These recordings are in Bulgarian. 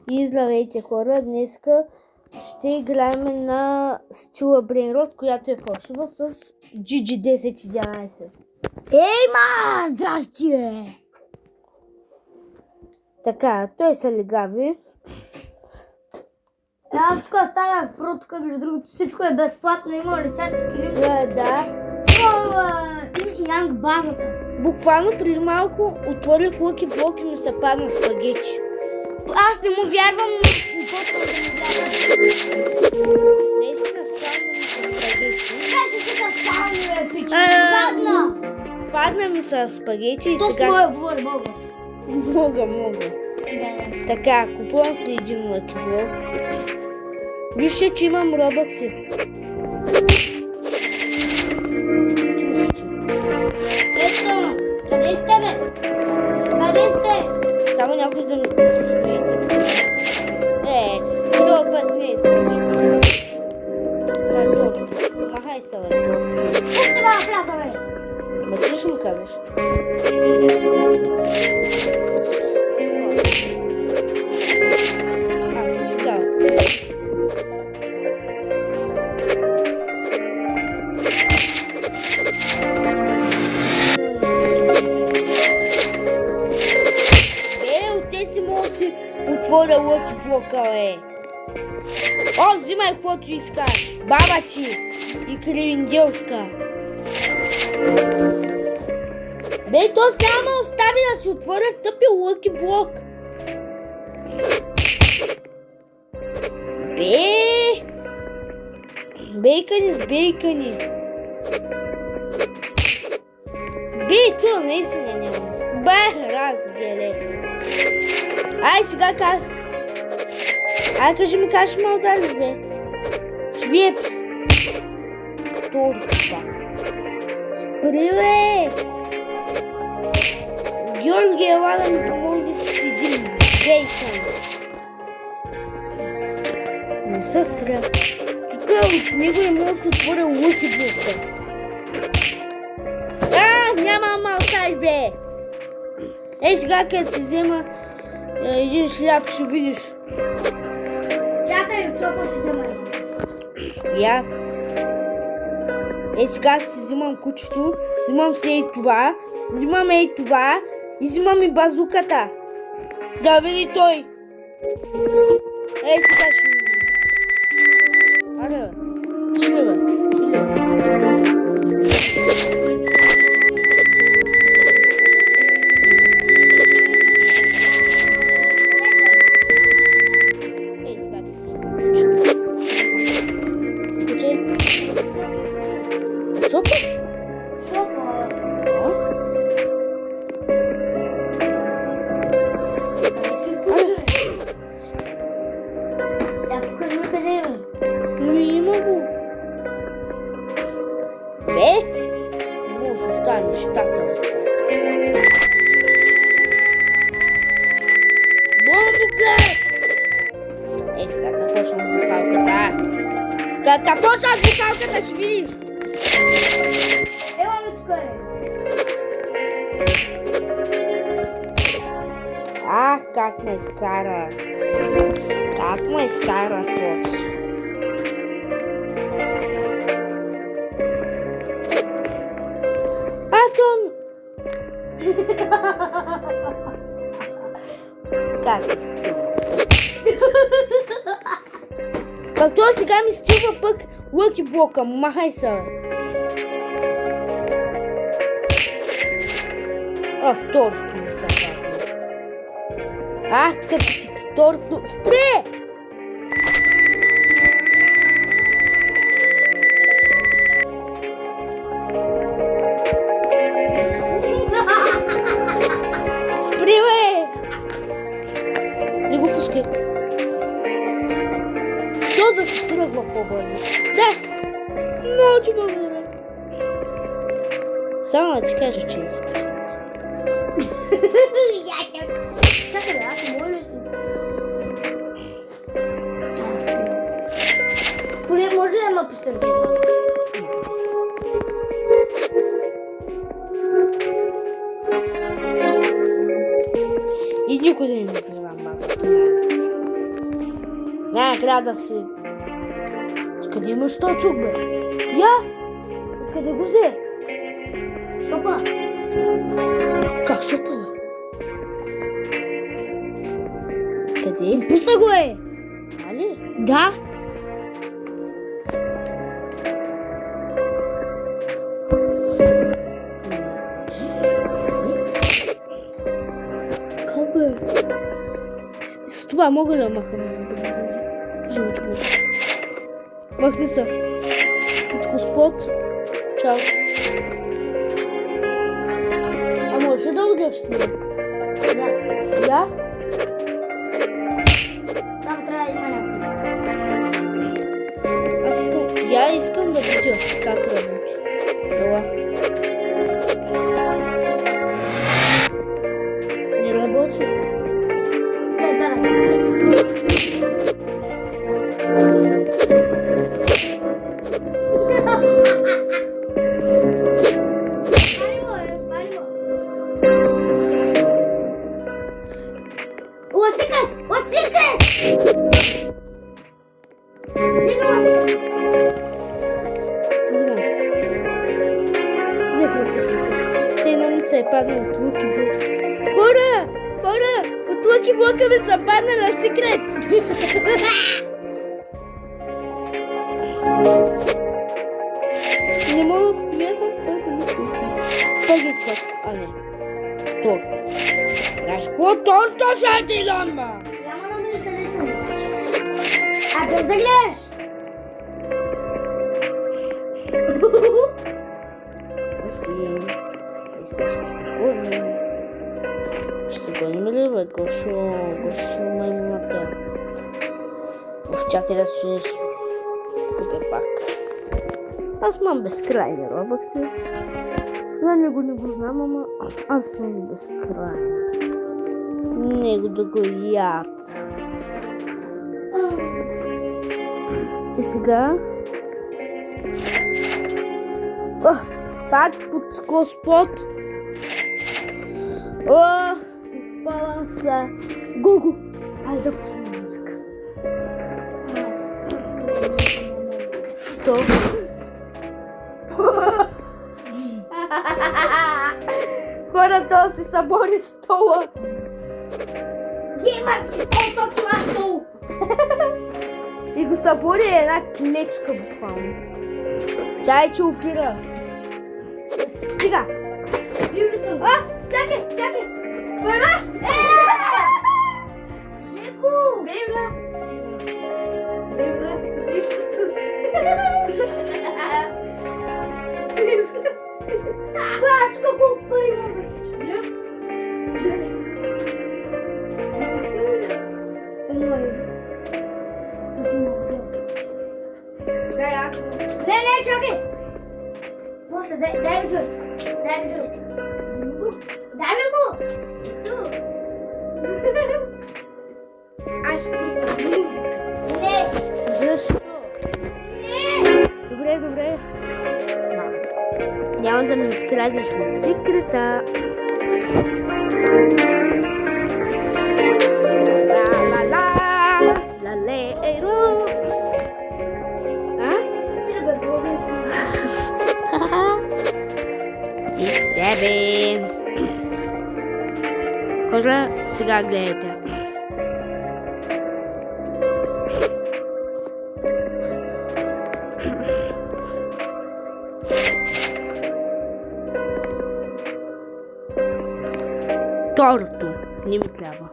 И здравейте хора, днеска ще играем на Стила Брейнрод, която е фалшива с GG1011. Ейма! Здрасти! Така, той са легави. Аз тук станах про, тук между другото всичко е безплатно, има лица тук. Да. И Янг базата. Буквално преди малко отворих Lucky Block и ми се падна спагети. Аз не му вярвам, но почвам да му вярвам. Наистина спадна ми са спагети. Беше ти са спални, бе, пичи. Падна! Падна ми са спагети и То с сега... моя говори, мога. Мога. Така, купувам си един Lucky Block. Вижте, че имам робъкси. Ето, къде сте, бе? Къде сте? Само някой да стоите. Този път не е спагети. Махай се, бе. Пусти ме на пляса, бе. Ма ти ще му казваш? Аз си ти дам. Те си мога да си отворя Lucky Block, бе. О, взимай каквото искаш. Баба ти и Кривинделска. Бе, то няма ме остави да си отворя тъпи Lucky Block. Бе! Бейкани с бейкани. Бе, то наистина няма. Бе, разгледай. Ай, сега как? Ай, кажи ми, как ще ме удариш, бе? Швепс. Втори пак. Спри, бе! Георги, ела да ми помогне с един бейкън. Не се спря. Тук от него не мога да се отворя Lucky Block. Няма ма оставиш, бе! Ей, сега където си взема един шляп, ще видиш. Чакай, чопа ще взема. И аз. Ей, сега си взимам кучето, взимам си ей това, взимам ей това и взимам и базуката. Да види той. Ей, сега ще види. Аре, бе. Чили, бе. Чопа? Чопа. Я покажи ми къде е, бе. Но има го. Бе? Не може да останеш така. Бомбука! Ей, сега да почна с бухалката. Като почна с бухалката, ще видиш. Ела ми тук, е. Как ме изкара. Как ме изкара този. Как е стилва? Пък това сега ми стилва пък Lucky Block-а. Махай се, бе. Второто ми се падна. Тъпи, второто... Спре! Спри, бе! Не го пускай. Що да се тръгва по-бързо? Да! Много ти благодаря. Само да ти кажа, че не се пускай. Чакай, бе, аз моля. Поне може ли да ме посърди? И никой да не ми познава малко. Не, трябва да си... Къде имаш този чук, бе? Я! Къде го взе? Шопа. Как шопа, бе? Къде? Пусна го е. Али? Да. Как, бе? С това мога ли да махам? Животно. Махни се. От Господ. Чао. А може да удряш с него? Да. Я? Само трябва да има някой. Аз искам... Я искам да видя как работи. Ела. Не работи. Е, да. Париво е, париво. О, секрет! О, секрет! Вземи о, секрет. Взимам. Взех на секрета. Все едно ми се е паднал от Луки Блок. Хора! Хора! От Луки Блока ми се падна на секрет! Не мога да повярвам, който не си. Пъгит кот. А не. Торт. Знаеш какво торта ще ти дам, ба? Няма да видя къде съм. А без да гледаш. Прости. Искаш да поговорим. Ще се гоним ли, бе? Гошо маймуната. Чакай да се купя пак. Аз имам безкрайни робъкси. За него не го знам, ама аз съм безкрайна. Него да го яд. И сега... Пак под Господ. Баланса. Гого. Айде да пуснем музика. Що? Хора, то си събори стола. Геймърски стол, то това стол. И го събори една клечка буквално. Чай, че опира. Стига. Люби съм. Чакай, чакай. Хора! Жеко. Бейбла. Бейбла, вижте тук. Аз тук колко пари имам. Я? Чакай. Едно е. Дай аз. Не, чакай. После, дай ми джойстик. Дай ми джойстик. Вземи го. Дай ми го. Ето. Аз ще пусна музика. Не. Защо? Не. Добре. Няма да ми откраднеш на секрета. Лалеро. Ти ли бе, главен? И себе. Хора, сега гледайте. Второто не ми трябва.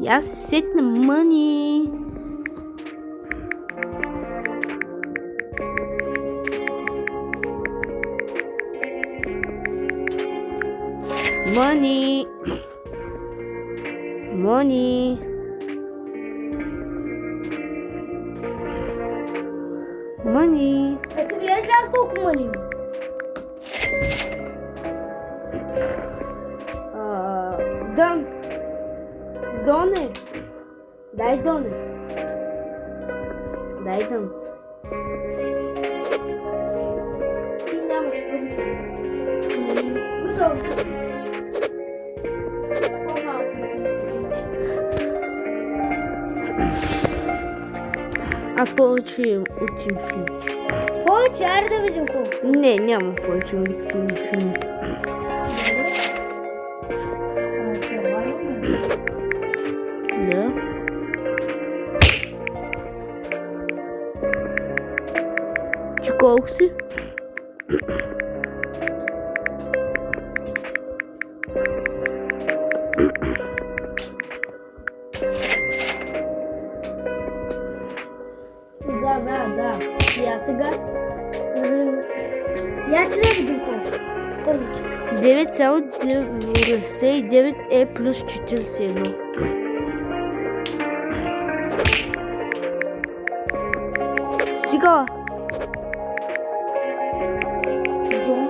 И аз се сетна мъни. Money. Money. Money. А ти гледаш ли аз колко мъни имам? Дън. Доне. Дай Доне. Дай Дън. Ти няма. Готово. По-малко. Аз повече от Infinity. Повече, айде да видим колко. Не, няма повече от Infinity. Да. Че колко си? Да. И аз сега? Я ти да видим колко. Първото. 9,99 е плюс 41. Стига! Дом.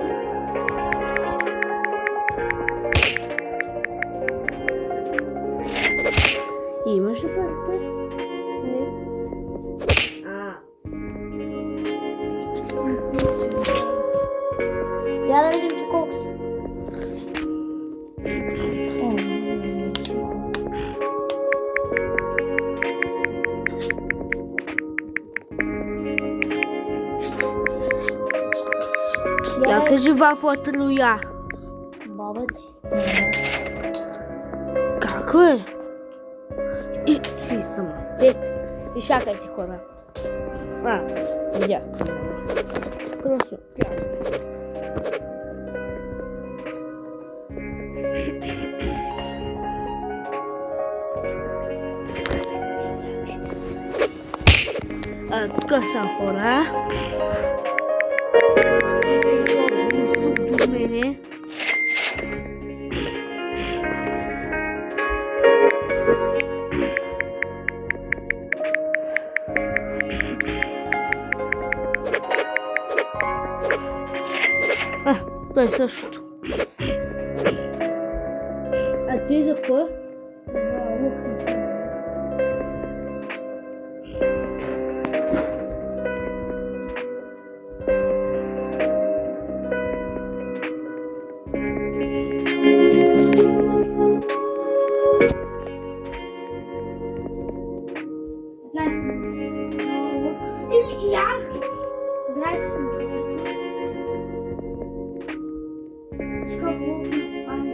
Имаш ли парите? Не. Я да видим ти колко си. Я кажи вафлата Луя. Баба ти. Како е? И си съм. И шакайте хора. Видях. Просто трябва да се така. Тук са хора. Тук до мене. Той същото. А ти за кой? За лук не съм. Як? Грайте си. Сколько лук не спали?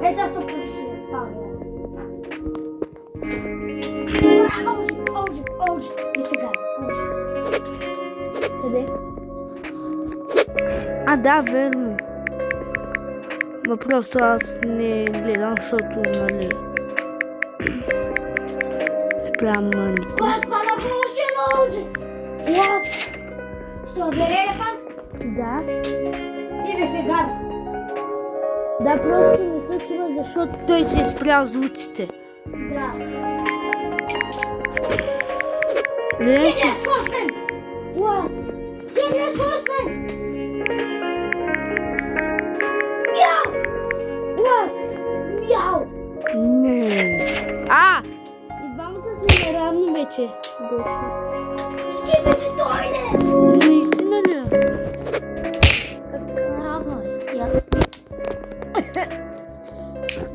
Е, за то поруши не спали. Оуджи. Не сега. Къде? Да, верно. Ма просто аз не гледам, защото, нали... Спрям мъни. Кога спана поруши, Оуджи? What? Стробери елефант? Да. Или сега? Да, просто не се чува, защото той се е спрял звуците. Да. Рече. Hidden Horseman! What? Hidden Horseman! Мяу! What? Мяу! Не. И двамата сме наравно вече. Гоши. Скипите дойде! Наистина ли? Как така наравно е? Я.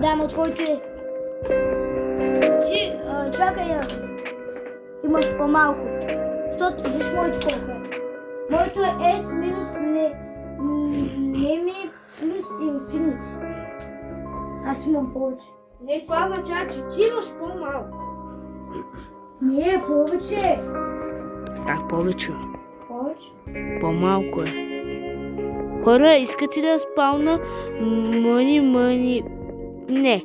Да, но твоето е. Ти, чакай я. Имаш по-малко. Защото, виж моето колко е. Моето е S минус не ми плюс Infinity. Аз имам повече. Не, това означава, че ти имаш по-малко. Не, повече. Как повече? Повече. По-малко е. Хора, искате да спална Money... Не.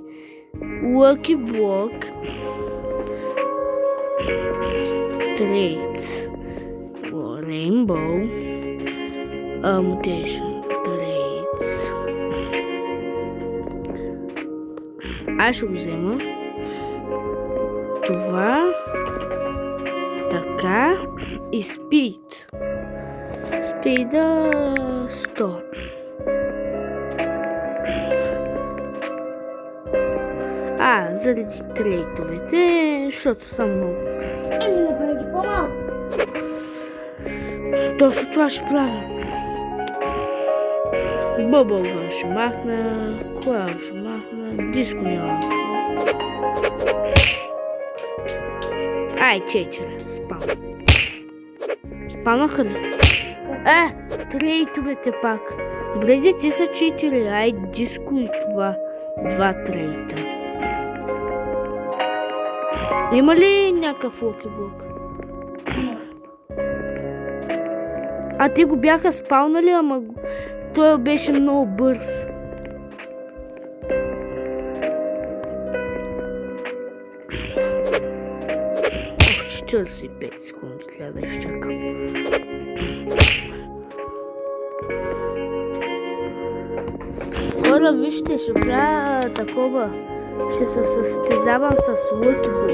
Lucky Block. Trades. Rainbow. Mutation. Trades. Аз ще го взема. Това. Така. И Speed. Спида 100. Заради трейтовете, защото съм много. Еми, направи ги по-малко. Точно това ще правя. Бъбългън ще махна, коя ще махна, диско няма. Ай, 4, спам. Спамнаха ли? Трейтовете пак. Добре, те са 4, ай, диско и това. 2 трейта. Има ли някакъв локиблок? Те го бяха спалнали, ама той беше много бърз. Ох, 45 секунди трябва да изчакам. Хора, вижте, ще правя такова. Ще се състезавам с лъкиблок.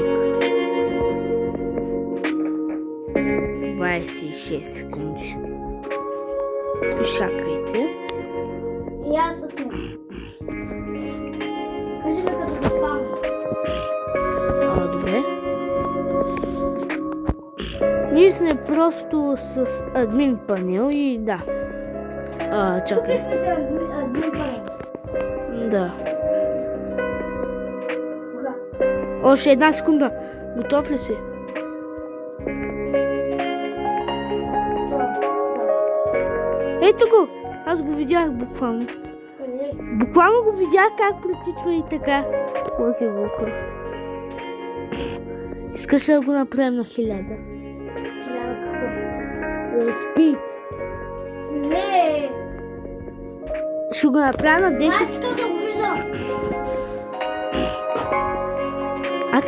26 секунди. Изчакайте. И аз с него. Кажи ми като го спамна. Добре. Ние сме просто с админ панел и да. Чакай. Купихме се админ панел. Да. Кога? Още една секунда. Готов ли си? Ето го! Аз го видях буквално. Къде? Буквално го видях как протичва и така. Лъки Вулков. Искаш да го направим на 1000? 1000 какво? Спид. Не! Ще го направя на 10. Аз искам да го виждам.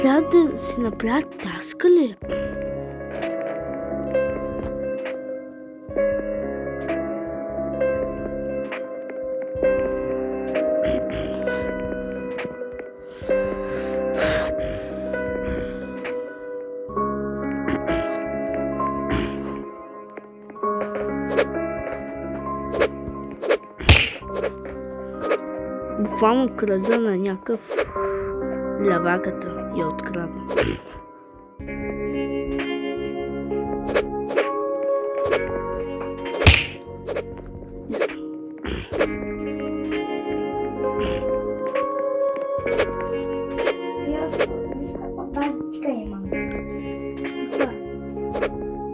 Трябва да си направя таска ли? Буквално крада на някакъв ляваката я открадна. Виж каква пазичка имам.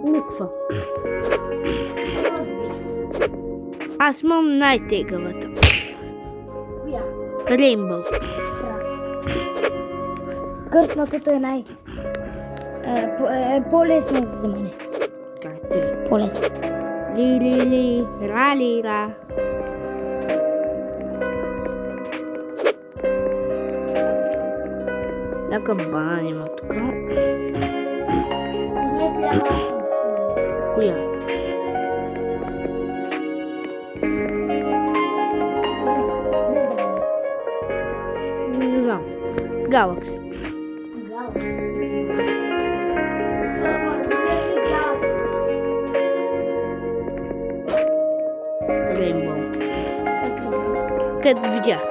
Луква. Аз имам най-тегавата. Коя? Рейнбоу. Кръстната е по-лесна за вземане. По-лесна. Ли, ра. Някакъв банан има тук. Коя? Не знам. Галакси. Рейнбоу. Къде видях?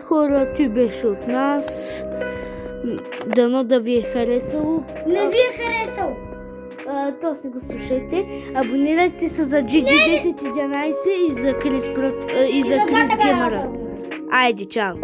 Хора, той беше от нас. Дано да ви е харесало. Не ви е харесало. То си го слушайте. Абонирайте се за GG1011 и за Крис Геймера. Айде, чао!